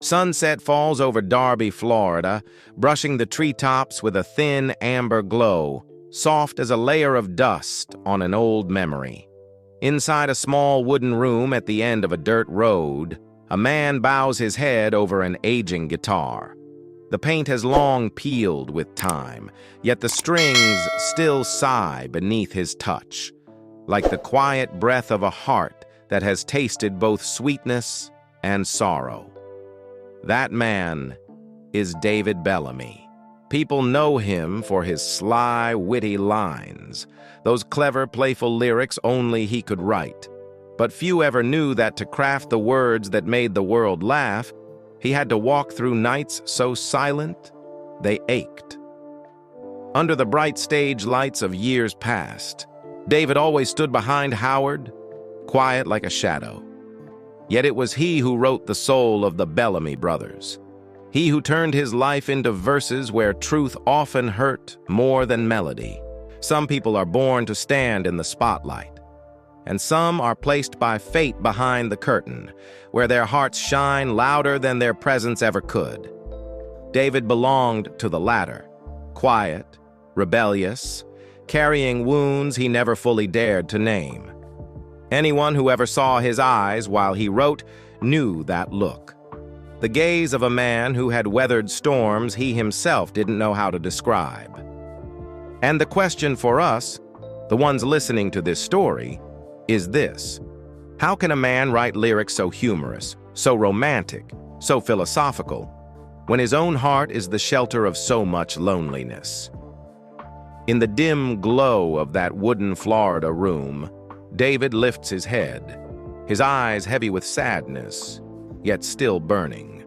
Sunset falls over Darby, Florida, brushing the treetops with a thin amber glow, soft as a layer of dust on an old memory. Inside a small wooden room at the end of a dirt road, a man bows his head over an aging guitar. The paint has long peeled with time, yet the strings still sigh beneath his touch, like the quiet breath of a heart that has tasted both sweetness and sorrow. That man is David Bellamy. People know him for his sly, witty lines, those clever, playful lyrics only he could write. But few ever knew that to craft the words that made the world laugh, he had to walk through nights so silent they ached. Under the bright stage lights of years past, David always stood behind Howard, quiet like a shadow. Yet it was he who wrote the soul of the Bellamy Brothers. He who turned his life into verses where truth often hurt more than melody. Some people are born to stand in the spotlight, and some are placed by fate behind the curtain, where their hearts shine louder than their presence ever could. David belonged to the latter, quiet, rebellious, carrying wounds he never fully dared to name. Anyone who ever saw his eyes while he wrote knew that look. The gaze of a man who had weathered storms he himself didn't know how to describe. And the question for us, the ones listening to this story, is this: how can a man write lyrics so humorous, so romantic, so philosophical, when his own heart is the shelter of so much loneliness? In the dim glow of that wooden Florida room, David lifts his head, his eyes heavy with sadness, yet still burning.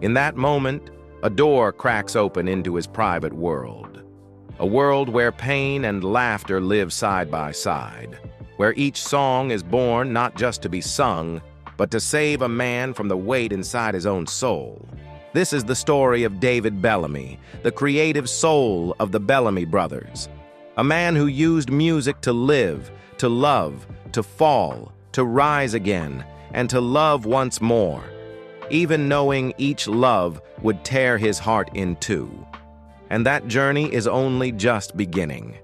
In that moment, a door cracks open into his private world, a world where pain and laughter live side by side, where each song is born not just to be sung, but to save a man from the weight inside his own soul. This is the story of David Bellamy, the creative soul of the Bellamy Brothers, a man who used music to live, to love, to fall, to rise again, and to love once more, even knowing each love would tear his heart in two. And that journey is only just beginning.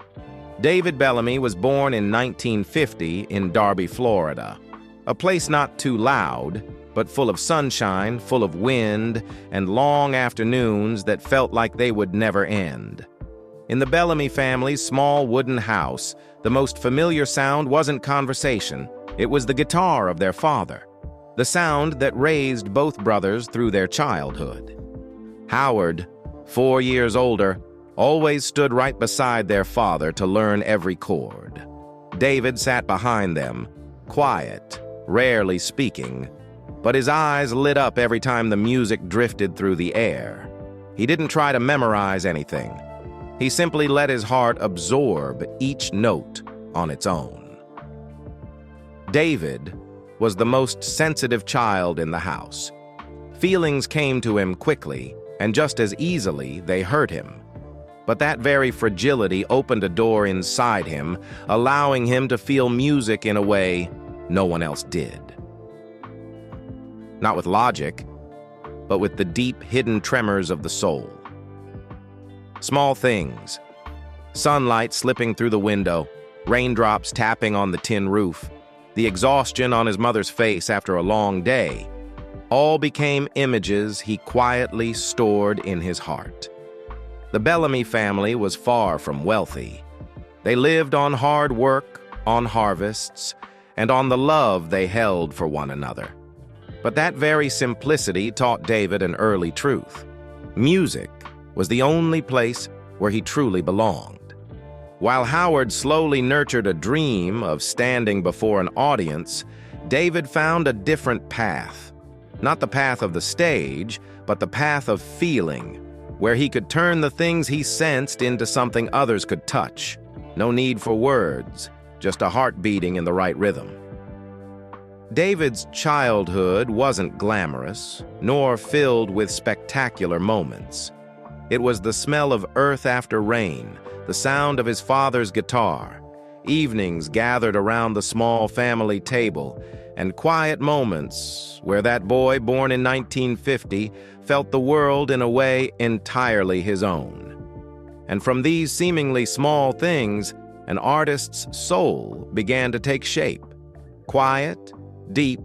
David Bellamy was born in 1950 in Darby, Florida, a place not too loud, but full of sunshine, full of wind, and long afternoons that felt like they would never end. In the Bellamy family's small wooden house, the most familiar sound wasn't conversation, it was the guitar of their father, the sound that raised both brothers through their childhood. Howard, 4 years older, always stood right beside their father to learn every chord. David sat behind them, quiet, rarely speaking, but his eyes lit up every time the music drifted through the air. He didn't try to memorize anything. He simply let his heart absorb each note on its own. David was the most sensitive child in the house. Feelings came to him quickly, and just as easily they hurt him. But that very fragility opened a door inside him, allowing him to feel music in a way no one else did. Not with logic, but with the deep, hidden tremors of the soul. Small things: sunlight slipping through the window, raindrops tapping on the tin roof, the exhaustion on his mother's face after a long day, all became images he quietly stored in his heart. The Bellamy family was far from wealthy. They lived on hard work, on harvests, and on the love they held for one another. But that very simplicity taught David an early truth. Music was the only place where he truly belonged. While Howard slowly nurtured a dream of standing before an audience, David found a different path. Not the path of the stage, but the path of feeling, where he could turn the things he sensed into something others could touch. No need for words, just a heart beating in the right rhythm. David's childhood wasn't glamorous, nor filled with spectacular moments. It was the smell of earth after rain, the sound of his father's guitar, evenings gathered around the small family table, and quiet moments where that boy born in 1950 felt the world in a way entirely his own. And from these seemingly small things, an artist's soul began to take shape. Quiet, deep,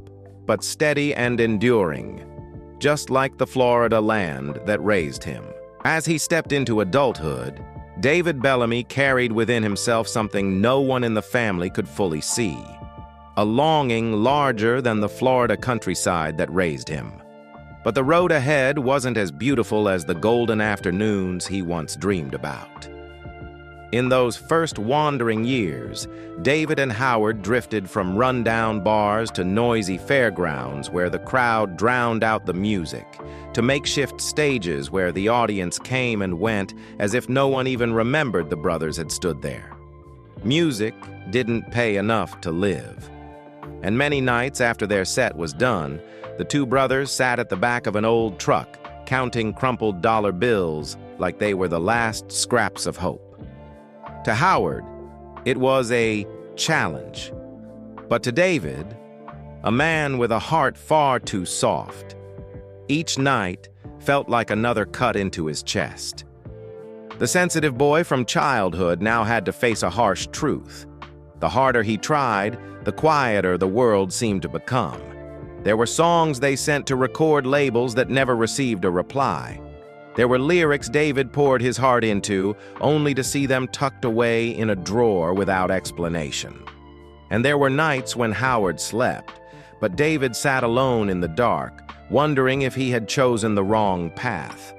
but steady and enduring, just like the Florida land that raised him. As he stepped into adulthood, David Bellamy carried within himself something no one in the family could fully see. A longing larger than the Florida countryside that raised him. But the road ahead wasn't as beautiful as the golden afternoons he once dreamed about. In those first wandering years, David and Howard drifted from rundown bars to noisy fairgrounds where the crowd drowned out the music, to makeshift stages where the audience came and went as if no one even remembered the brothers had stood there. Music didn't pay enough to live. And many nights after their set was done, the two brothers sat at the back of an old truck, counting crumpled dollar bills like they were the last scraps of hope. To Howard, it was a challenge. But to David, a man with a heart far too soft, each night felt like another cut into his chest. The sensitive boy from childhood now had to face a harsh truth. The harder he tried, the quieter the world seemed to become. There were songs they sent to record labels that never received a reply. There were lyrics David poured his heart into, only to see them tucked away in a drawer without explanation. And there were nights when Howard slept, but David sat alone in the dark, wondering if he had chosen the wrong path.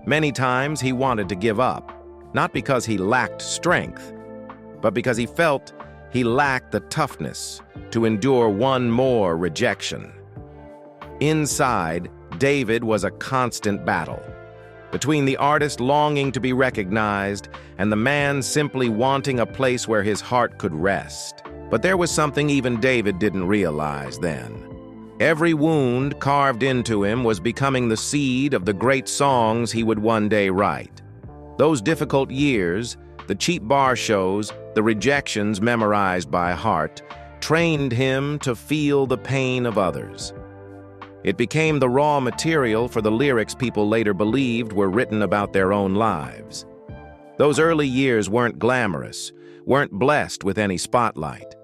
Many times he wanted to give up, not because he lacked strength, but because he felt he lacked the toughness to endure one more rejection. Inside, David was a constant battle, between the artist longing to be recognized and the man simply wanting a place where his heart could rest. But there was something even David didn't realize then. Every wound carved into him was becoming the seed of the great songs he would one day write. Those difficult years, the cheap bar shows, the rejections memorized by heart, trained him to feel the pain of others. It became the raw material for the lyrics people later believed were written about their own lives. Those early years weren't glamorous, weren't blessed with any spotlight.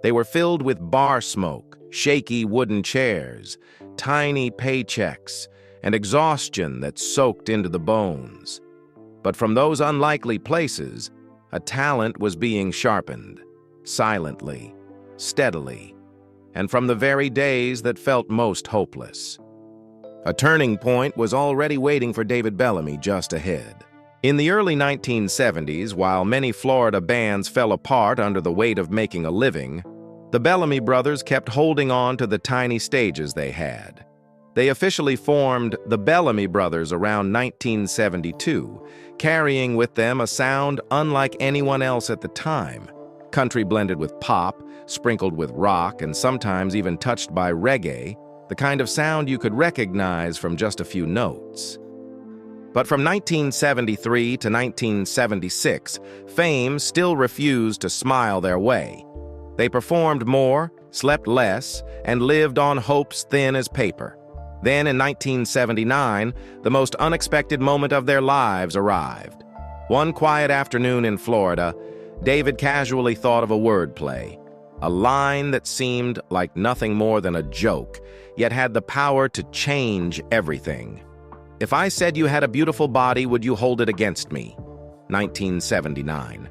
They were filled with bar smoke, shaky wooden chairs, tiny paychecks, and exhaustion that soaked into the bones. But from those unlikely places, a talent was being sharpened, silently, steadily, and from the very days that felt most hopeless. A turning point was already waiting for David Bellamy just ahead. In the early 1970s, while many Florida bands fell apart under the weight of making a living, the Bellamy Brothers kept holding on to the tiny stages they had. They officially formed the Bellamy Brothers around 1972, carrying with them a sound unlike anyone else at the time. Country blended with pop, sprinkled with rock, and sometimes even touched by reggae, the kind of sound you could recognize from just a few notes. But from 1973 to 1976, fame still refused to smile their way. They performed more, slept less, and lived on hopes thin as paper. Then in 1979, the most unexpected moment of their lives arrived. One quiet afternoon in Florida, David casually thought of a wordplay, a line that seemed like nothing more than a joke, yet had the power to change everything. "If I said you had a beautiful body, would you hold it against me?" 1979.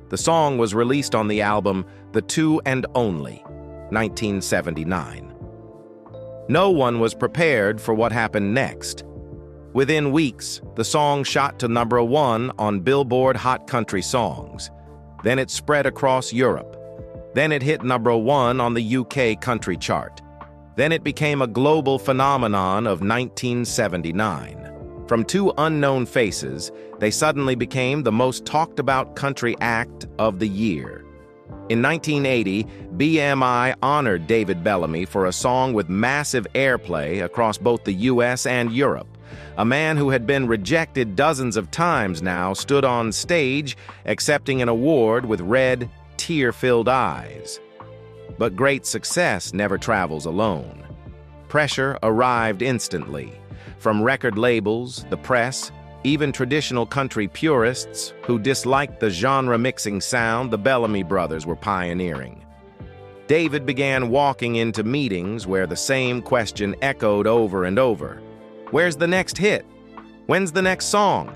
The song was released on the album The Two and Only, 1979. No one was prepared for what happened next. Within weeks, the song shot to #1 on Billboard Hot Country Songs. Then it spread across Europe. Then it hit #1 on the UK country chart. Then it became a global phenomenon of 1979. From two unknown faces, they suddenly became the most talked about country act of the year. In 1980, BMI honored David Bellamy for a song with massive airplay across both the US and Europe. A man who had been rejected dozens of times now stood on stage accepting an award with red, tear-filled eyes. But great success never travels alone. Pressure arrived instantly. From record labels, the press, even traditional country purists who disliked the genre-mixing sound the Bellamy Brothers were pioneering. David began walking into meetings where the same question echoed over and over. Where's the next hit? When's the next song?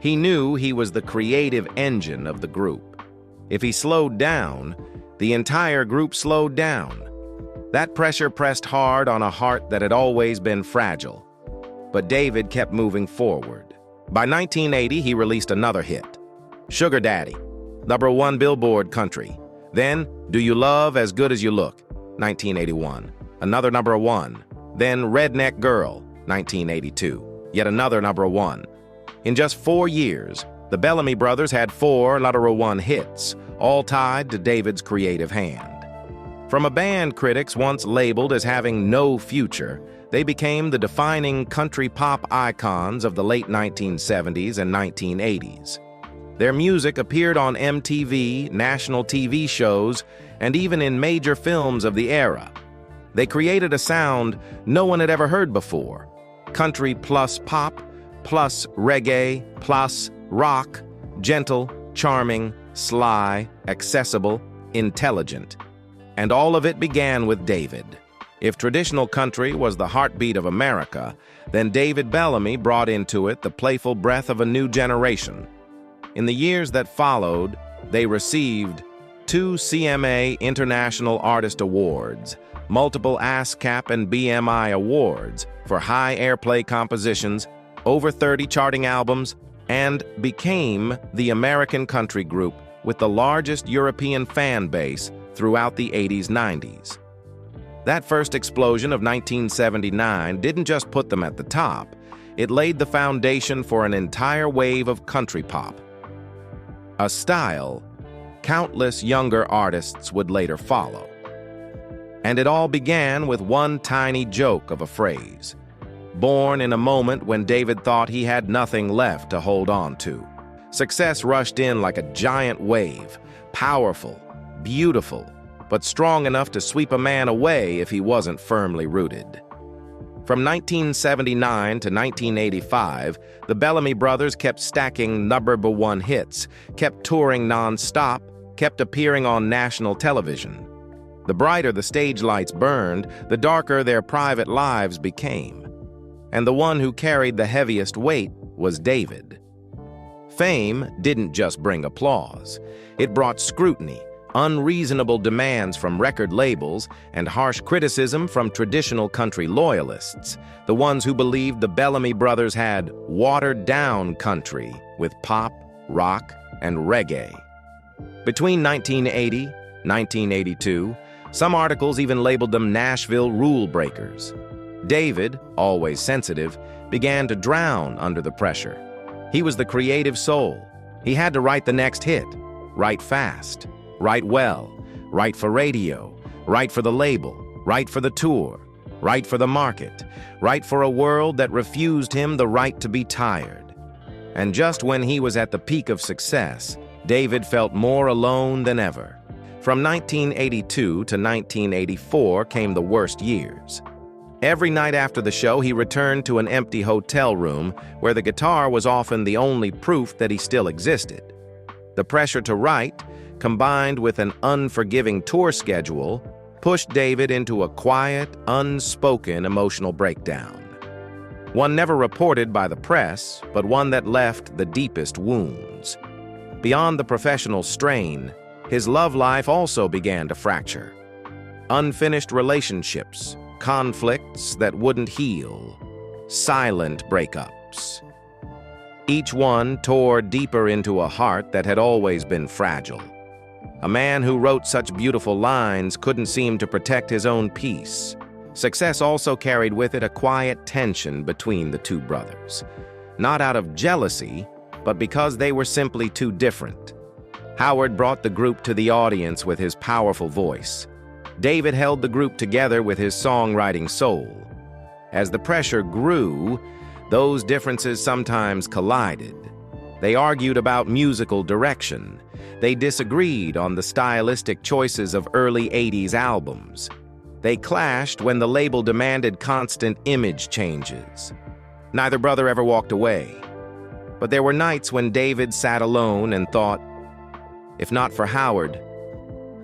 He knew he was the creative engine of the group. If he slowed down, the entire group slowed down. That pressure pressed hard on a heart that had always been fragile. But David kept moving forward. By 1980, he released another hit, Sugar Daddy, #1 Billboard country. Then, Do You Love As Good As You Look, 1981, another #1. Then Redneck Girl, 1982, yet another #1. In just 4 years, the Bellamy Brothers had 4 #1 hits, all tied to David's creative hand. From a band critics once labeled as having no future, they became the defining country pop icons of the late 1970s and 1980s. Their music appeared on MTV, national TV shows, and even in major films of the era. They created a sound no one had ever heard before. Country plus pop, plus reggae, plus rock, gentle, charming, sly, accessible, intelligent. And all of it began with David. If traditional country was the heartbeat of America, then David Bellamy brought into it the playful breath of a new generation. In the years that followed, they received 2 CMA International Artist Awards, multiple ASCAP and BMI Awards for high airplay compositions, over 30 charting albums, and became the American country group with the largest European fan base throughout the 80s-90s. That first explosion of 1979 didn't just put them at the top, it laid the foundation for an entire wave of country pop. A style countless younger artists would later follow. And it all began with one tiny joke of a phrase, born in a moment when David thought he had nothing left to hold on to. Success rushed in like a giant wave, powerful, beautiful, but strong enough to sweep a man away if he wasn't firmly rooted. From 1979 to 1985, the Bellamy Brothers kept stacking #1 hits, kept touring non-stop, kept appearing on national television. The brighter the stage lights burned, the darker their private lives became. And the one who carried the heaviest weight was David. Fame didn't just bring applause. It brought scrutiny, unreasonable demands from record labels, and harsh criticism from traditional country loyalists, the ones who believed the Bellamy Brothers had watered-down country with pop, rock, and reggae. Between 1980 and 1982, some articles even labeled them Nashville rule breakers. David, always sensitive, began to drown under the pressure. He was the creative soul. He had to write the next hit, write fast, write well, write for radio, write for the label, write for the tour, write for the market, write for a world that refused him the right to be tired. And just when he was at the peak of success, David felt more alone than ever. From 1982 to 1984 came the worst years. Every night after the show, he returned to an empty hotel room where the guitar was often the only proof that he still existed. The pressure to write, combined with an unforgiving tour schedule, pushed David into a quiet, unspoken emotional breakdown. One never reported by the press, but one that left the deepest wounds. Beyond the professional strain, his love life also began to fracture. Unfinished relationships, conflicts that wouldn't heal, silent breakups. Each one tore deeper into a heart that had always been fragile. A man who wrote such beautiful lines couldn't seem to protect his own peace. Success also carried with it a quiet tension between the two brothers. Not out of jealousy, but because they were simply too different. Howard brought the group to the audience with his powerful voice. David held the group together with his songwriting soul. As the pressure grew, those differences sometimes collided. They argued about musical direction. They disagreed on the stylistic choices of early '80s albums. They clashed when the label demanded constant image changes. Neither brother ever walked away. But there were nights when David sat alone and thought, if not for Howard,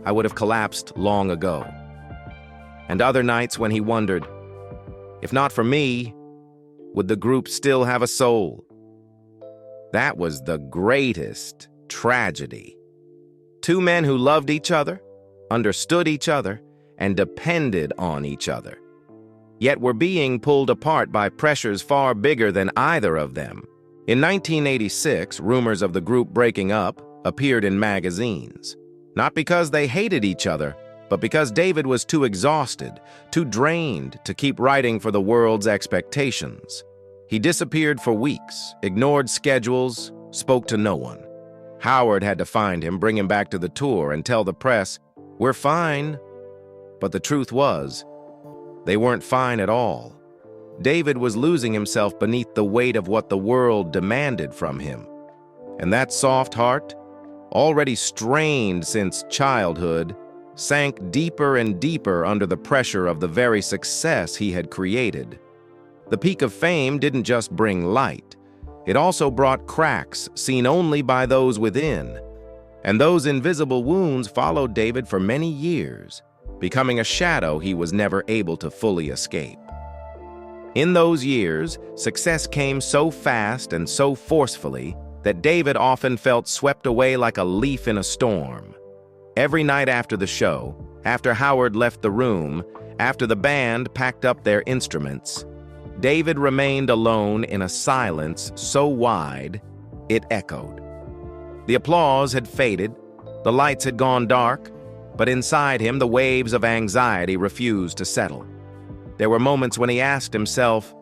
I would have collapsed long ago. And other nights when he wondered, if not for me, would the group still have a soul? That was the greatest tragedy. Two men who loved each other, understood each other, and depended on each other, yet were being pulled apart by pressures far bigger than either of them. In 1986, rumors of the group breaking up appeared in magazines, not because they hated each other, but because David was too exhausted, too drained to keep writing for the world's expectations. He disappeared for weeks, ignored schedules, spoke to no one. Howard had to find him, bring him back to the tour, and tell the press, "We're fine." But the truth was, they weren't fine at all. David was losing himself beneath the weight of what the world demanded from him. And that soft heart, already strained since childhood, sank deeper and deeper under the pressure of the very success he had created. The peak of fame didn't just bring light. It also brought cracks seen only by those within. And those invisible wounds followed David for many years, becoming a shadow he was never able to fully escape. In those years, success came so fast and so forcefully that David often felt swept away like a leaf in a storm. Every night after the show, after Howard left the room, after the band packed up their instruments, David remained alone in a silence so wide, it echoed. The applause had faded, the lights had gone dark, but inside him the waves of anxiety refused to settle. There were moments when he asked himself,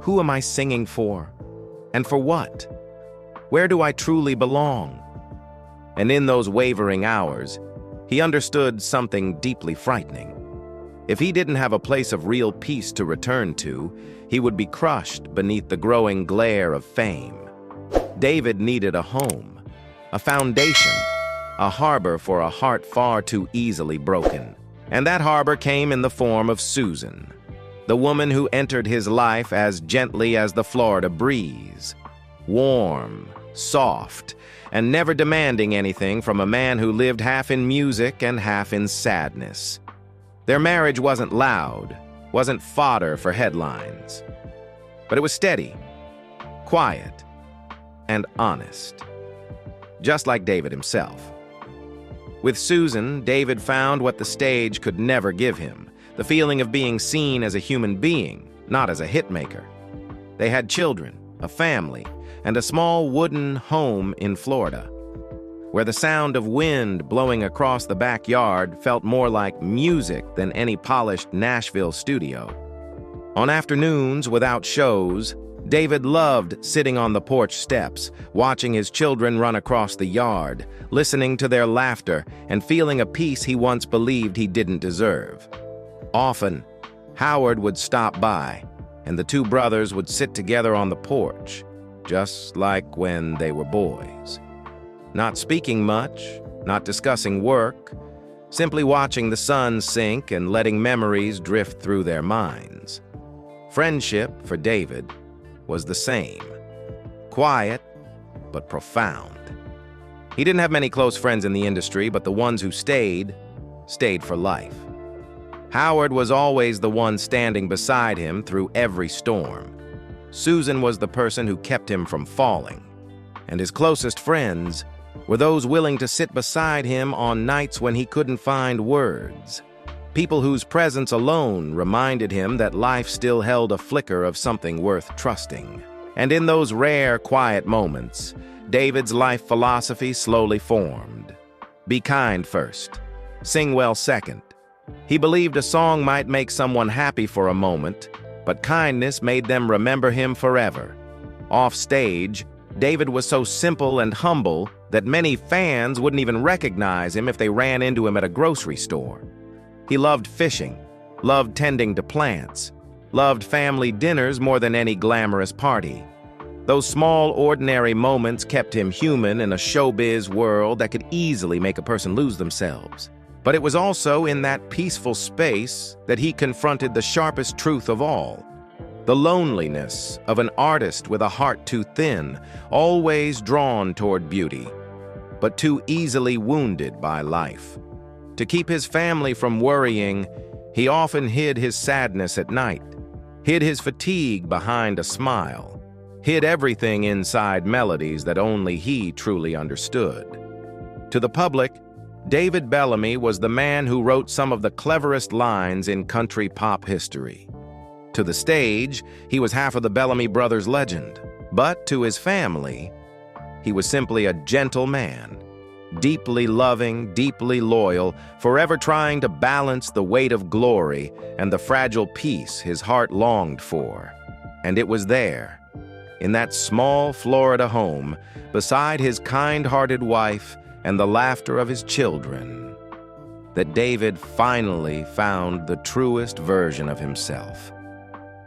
who am I singing for? And for what? Where do I truly belong? And in those wavering hours, he understood something deeply frightening. If he didn't have a place of real peace to return to, he would be crushed beneath the growing glare of fame. David needed a home, a foundation, a harbor for a heart far too easily broken. And that harbor came in the form of Susan, the woman who entered his life as gently as the Florida breeze, warm, soft, and never demanding anything from a man who lived half in music and half in sadness. Their marriage wasn't loud, wasn't fodder for headlines, but it was steady, quiet, and honest, just like David himself. With Susan, David found what the stage could never give him, the feeling of being seen as a human being, not as a hitmaker. They had children, a family, and a small wooden home in Florida, where the sound of wind blowing across the backyard felt more like music than any polished Nashville studio. On afternoons without shows, David loved sitting on the porch steps, watching his children run across the yard, listening to their laughter and feeling a peace he once believed he didn't deserve. Often, Howard would stop by, and the two brothers would sit together on the porch, just like when they were boys. Not speaking much, not discussing work, simply watching the sun sink and letting memories drift through their minds. Friendship, for David, was the same. Quiet, but profound. He didn't have many close friends in the industry, but the ones who stayed for life. Howard was always the one standing beside him through every storm. Susan was the person who kept him from falling. And his closest friends were those willing to sit beside him on nights when he couldn't find words. People whose presence alone reminded him that life still held a flicker of something worth trusting. And in those rare, quiet moments, David's life philosophy slowly formed. Be kind first. Sing well second. He believed a song might make someone happy for a moment, but kindness made them remember him forever. Off stage, David was so simple and humble that many fans wouldn't even recognize him if they ran into him at a grocery store. He loved fishing, loved tending to plants, loved family dinners more than any glamorous party. Those small, ordinary moments kept him human in a showbiz world that could easily make a person lose themselves. But it was also in that peaceful space that he confronted the sharpest truth of all: the loneliness of an artist with a heart too thin, always drawn toward beauty, but too easily wounded by life. To keep his family from worrying, he often hid his sadness at night, hid his fatigue behind a smile, hid everything inside melodies that only he truly understood. To the public, David Bellamy was the man who wrote some of the cleverest lines in country pop history. To the stage, he was half of the Bellamy Brothers legend. But to his family, he was simply a gentle man, deeply loving, deeply loyal, forever trying to balance the weight of glory and the fragile peace his heart longed for. And it was there, in that small Florida home, beside his kind-hearted wife and the laughter of his children, that David finally found the truest version of himself.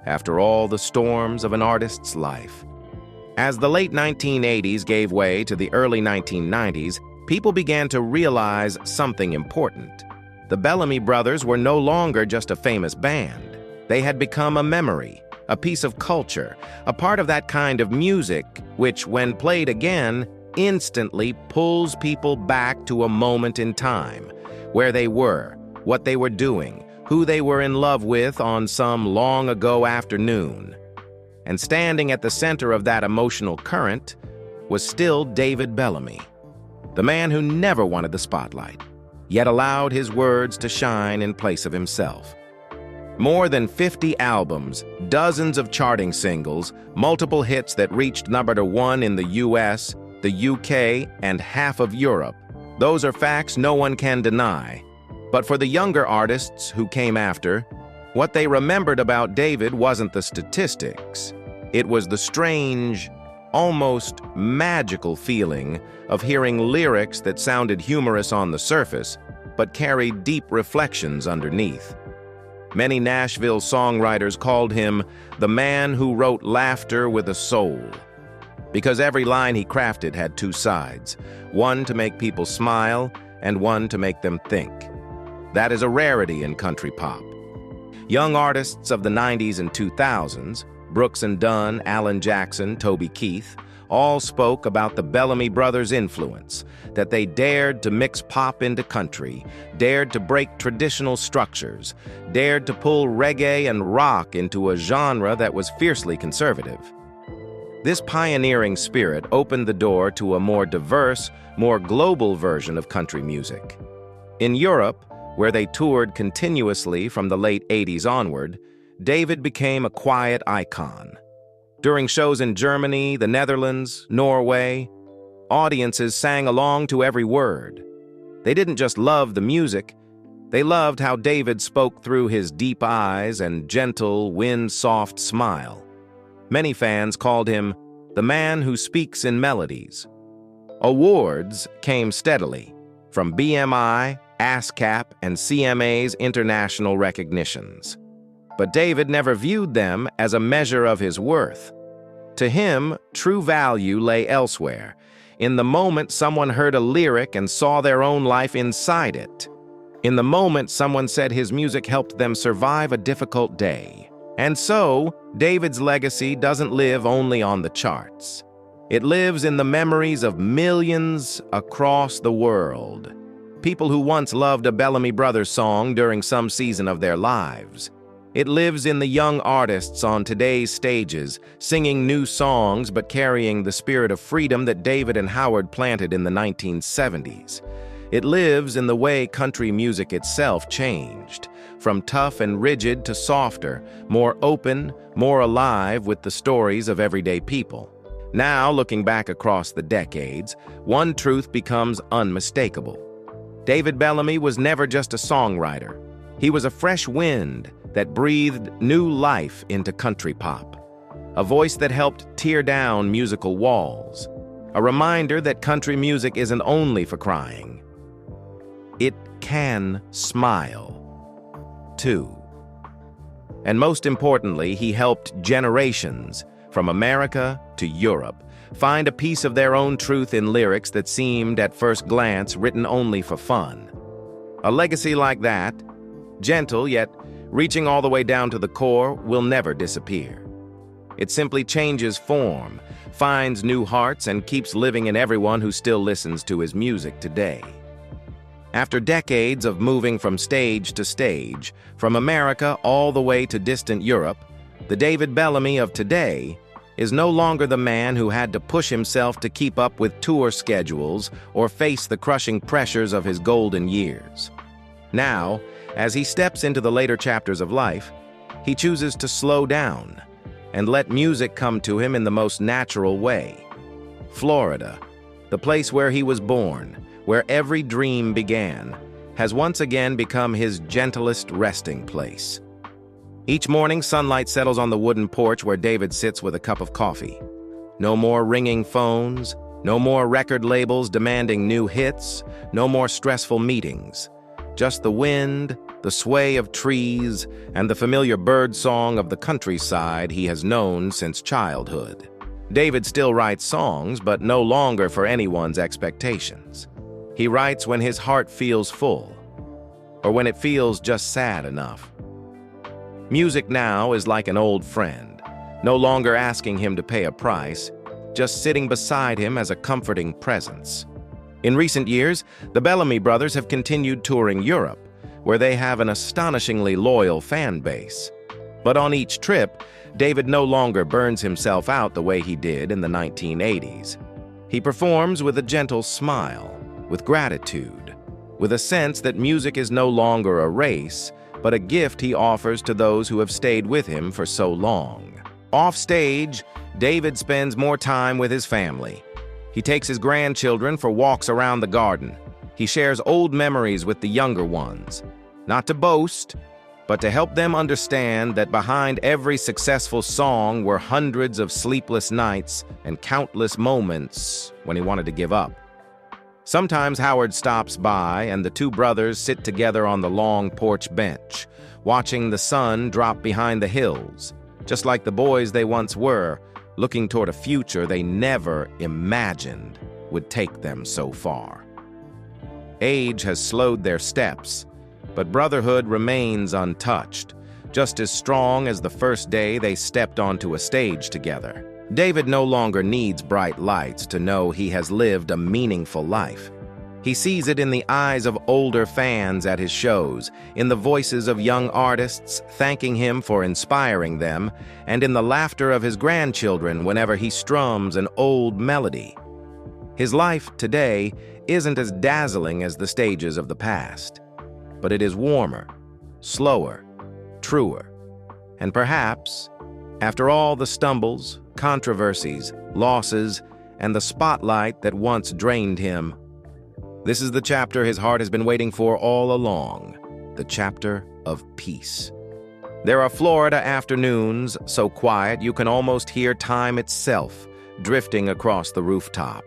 After all the storms of an artist's life. As the late 1980s gave way to the early 1990s, people began to realize something important. The Bellamy Brothers were no longer just a famous band. They had become a memory, a piece of culture, a part of that kind of music which, when played again, instantly pulls people back to a moment in time, where they were, what they were doing, who they were in love with on some long-ago afternoon. And standing at the center of that emotional current was still David Bellamy, the man who never wanted the spotlight, yet allowed his words to shine in place of himself. More than 50 albums, dozens of charting singles, multiple hits that reached #1 in the US, the UK, and half of Europe. Those are facts no one can deny. But for the younger artists who came after, what they remembered about David wasn't the statistics. It was the strange, almost magical feeling of hearing lyrics that sounded humorous on the surface, but carried deep reflections underneath. Many Nashville songwriters called him the man who wrote laughter with a soul, because every line he crafted had two sides, one to make people smile and one to make them think. That is a rarity in country pop. Young artists of the 90s and 2000s, Brooks and Dunn, Alan Jackson, Toby Keith, all spoke about the Bellamy Brothers' influence, that they dared to mix pop into country, dared to break traditional structures, dared to pull reggae and rock into a genre that was fiercely conservative. This pioneering spirit opened the door to a more diverse, more global version of country music. In Europe, where they toured continuously from the late 80s onward, David became a quiet icon. During shows in Germany, the Netherlands, Norway, audiences sang along to every word. They didn't just love the music, they loved how David spoke through his deep eyes and gentle, wind-soft smile. Many fans called him the man who speaks in melodies. Awards came steadily, from BMI, ASCAP, and CMA's international recognitions. But David never viewed them as a measure of his worth. To him, true value lay elsewhere, in the moment someone heard a lyric and saw their own life inside it. In the moment someone said his music helped them survive a difficult day. And so, David's legacy doesn't live only on the charts. It lives in the memories of millions across the world. People who once loved a Bellamy Brothers song during some season of their lives. It lives in the young artists on today's stages, singing new songs but carrying the spirit of freedom that David and Howard planted in the 1970s. It lives in the way country music itself changed, from tough and rigid to softer, more open, more alive with the stories of everyday people. Now, looking back across the decades, one truth becomes unmistakable. David Bellamy was never just a songwriter. He was a fresh wind that breathed new life into country pop, a voice that helped tear down musical walls, a reminder that country music isn't only for crying. It can smile, too. And most importantly, he helped generations from America to Europe, find a piece of their own truth in lyrics that seemed, at first glance, written only for fun. A legacy like that, gentle yet reaching all the way down to the core, will never disappear. It simply changes form, finds new hearts, and keeps living in everyone who still listens to his music today. After decades of moving from stage to stage, from America all the way to distant Europe, the David Bellamy of today is no longer the man who had to push himself to keep up with tour schedules or face the crushing pressures of his golden years. Now, as he steps into the later chapters of life, he chooses to slow down and let music come to him in the most natural way. Florida, the place where he was born, where every dream began, has once again become his gentlest resting place. Each morning, sunlight settles on the wooden porch where David sits with a cup of coffee. No more ringing phones, no more record labels demanding new hits, no more stressful meetings. Just the wind, the sway of trees, and the familiar bird song of the countryside he has known since childhood. David still writes songs, but no longer for anyone's expectations. He writes when his heart feels full, or when it feels just sad enough. Music now is like an old friend, no longer asking him to pay a price, just sitting beside him as a comforting presence. In recent years, the Bellamy Brothers have continued touring Europe, where they have an astonishingly loyal fan base. But on each trip, David no longer burns himself out the way he did in the 1980s. He performs with a gentle smile, with gratitude, with a sense that music is no longer a race, but a gift he offers to those who have stayed with him for so long. Off stage, David spends more time with his family. He takes his grandchildren for walks around the garden. He shares old memories with the younger ones, not to boast, but to help them understand that behind every successful song were hundreds of sleepless nights and countless moments when he wanted to give up. Sometimes Howard stops by and the two brothers sit together on the long porch bench, watching the sun drop behind the hills, just like the boys they once were, looking toward a future they never imagined would take them so far. Age has slowed their steps, but brotherhood remains untouched, just as strong as the first day they stepped onto a stage together. David no longer needs bright lights to know he has lived a meaningful life. He sees it in the eyes of older fans at his shows, in the voices of young artists thanking him for inspiring them, and in the laughter of his grandchildren whenever he strums an old melody. His life today isn't as dazzling as the stages of the past, but it is warmer, slower, truer, and perhaps, after all the stumbles, controversies, losses, and the spotlight that once drained him, this is the chapter his heart has been waiting for all along, the chapter of peace. There are Florida afternoons so quiet you can almost hear time itself drifting across the rooftop.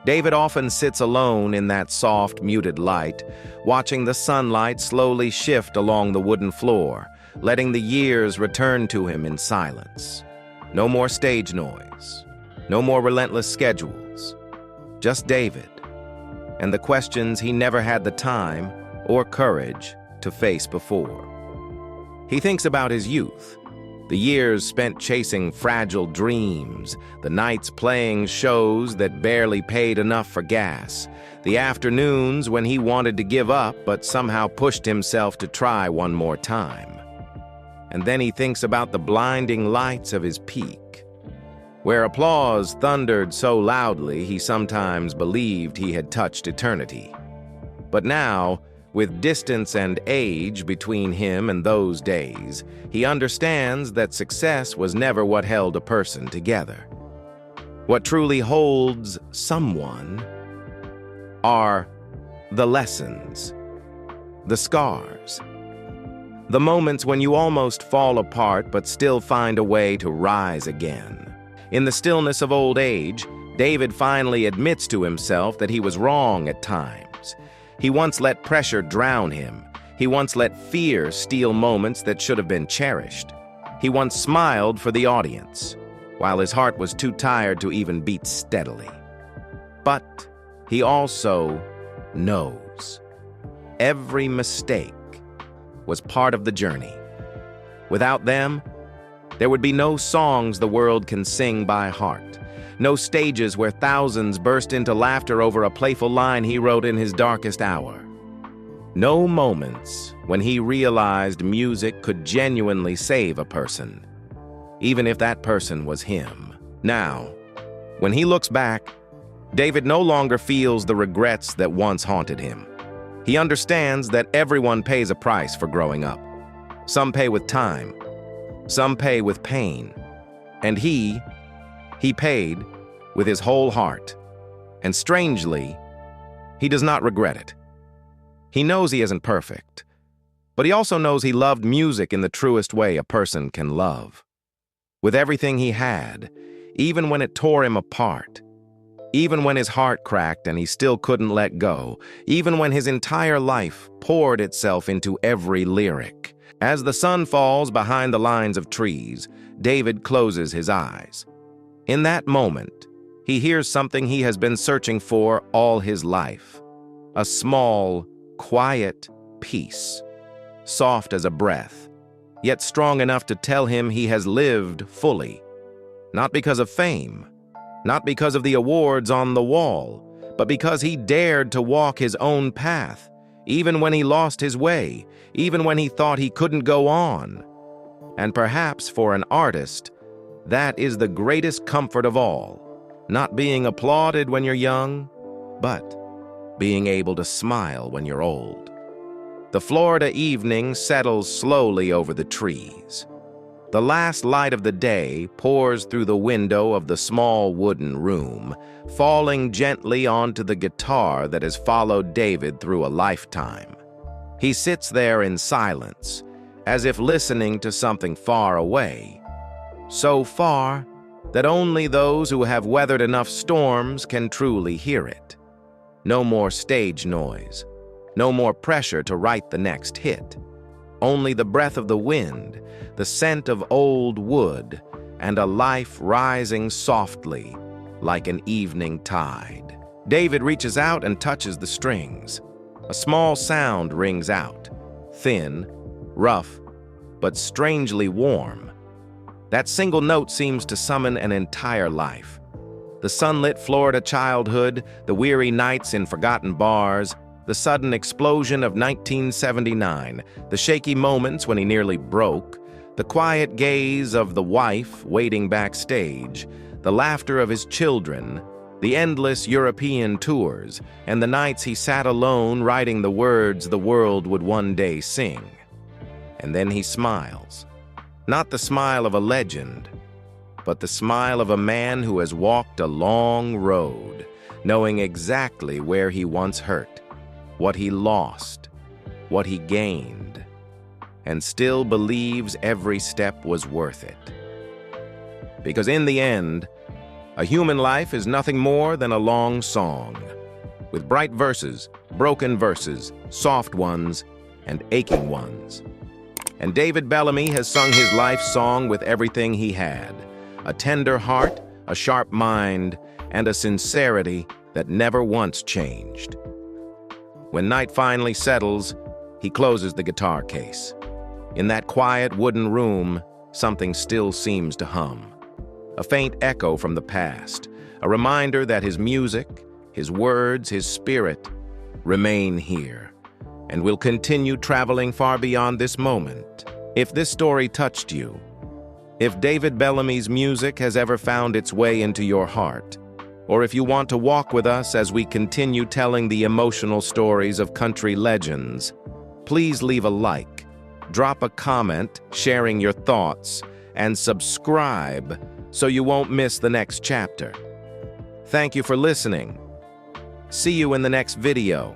David often sits alone in that soft, muted light, watching the sunlight slowly shift along the wooden floor, letting the years return to him in silence. No more stage noise, no more relentless schedules, just David, and the questions he never had the time or courage to face before. He thinks about his youth, the years spent chasing fragile dreams, the nights playing shows that barely paid enough for gas, the afternoons when he wanted to give up but somehow pushed himself to try one more time. And then he thinks about the blinding lights of his peak, where applause thundered so loudly he sometimes believed he had touched eternity. But now, with distance and age between him and those days, he understands that success was never what held a person together. What truly holds someone are the lessons, the scars, the moments when you almost fall apart but still find a way to rise again. In the stillness of old age, David finally admits to himself that he was wrong at times. He once let pressure drown him. He once let fear steal moments that should have been cherished. He once smiled for the audience, while his heart was too tired to even beat steadily. But he also knows every mistake was part of the journey. Without them, there would be no songs the world can sing by heart, no stages where thousands burst into laughter over a playful line he wrote in his darkest hour. No moments when he realized music could genuinely save a person, even if that person was him. Now, when he looks back, David no longer feels the regrets that once haunted him. He understands that everyone pays a price for growing up. Some pay with time, some pay with pain, and he paid with his whole heart. And strangely, he does not regret it. He knows he isn't perfect, but he also knows he loved music in the truest way a person can love. With everything he had, even when it tore him apart, even when his heart cracked and he still couldn't let go, even when his entire life poured itself into every lyric. As the sun falls behind the lines of trees, David closes his eyes. In that moment, he hears something he has been searching for all his life. A small, quiet peace, soft as a breath, yet strong enough to tell him he has lived fully. Not because of fame, not because of the awards on the wall, but because he dared to walk his own path, even when he lost his way, even when he thought he couldn't go on. And perhaps for an artist, that is the greatest comfort of all, not being applauded when you're young, but being able to smile when you're old. The Florida evening settles slowly over the trees. The last light of the day pours through the window of the small wooden room, falling gently onto the guitar that has followed David through a lifetime. He sits there in silence, as if listening to something far away, so far that only those who have weathered enough storms can truly hear it. No more stage noise, no more pressure to write the next hit. Only the breath of the wind, the scent of old wood, and a life rising softly like an evening tide. David reaches out and touches the strings. A small sound rings out, thin, rough, but strangely warm. That single note seems to summon an entire life. The sunlit Florida childhood, the weary nights in forgotten bars, the sudden explosion of 1979, the shaky moments when he nearly broke, the quiet gaze of the wife waiting backstage, the laughter of his children, the endless European tours, and the nights he sat alone writing the words the world would one day sing. And then he smiles. Not the smile of a legend, but the smile of a man who has walked a long road, knowing exactly where he once hurt, what he lost, what he gained, and still believes every step was worth it. Because in the end, a human life is nothing more than a long song, with bright verses, broken verses, soft ones, and aching ones. And David Bellamy has sung his life song with everything he had, a tender heart, a sharp mind, and a sincerity that never once changed. When night finally settles, he closes the guitar case. In that quiet wooden room, something still seems to hum. A faint echo from the past, a reminder that his music, his words, his spirit remain here and will continue traveling far beyond this moment. If this story touched you, if David Bellamy's music has ever found its way into your heart, or if you want to walk with us as we continue telling the emotional stories of country legends, please leave a like, drop a comment sharing your thoughts, and subscribe so you won't miss the next chapter. Thank you for listening. See you in the next video.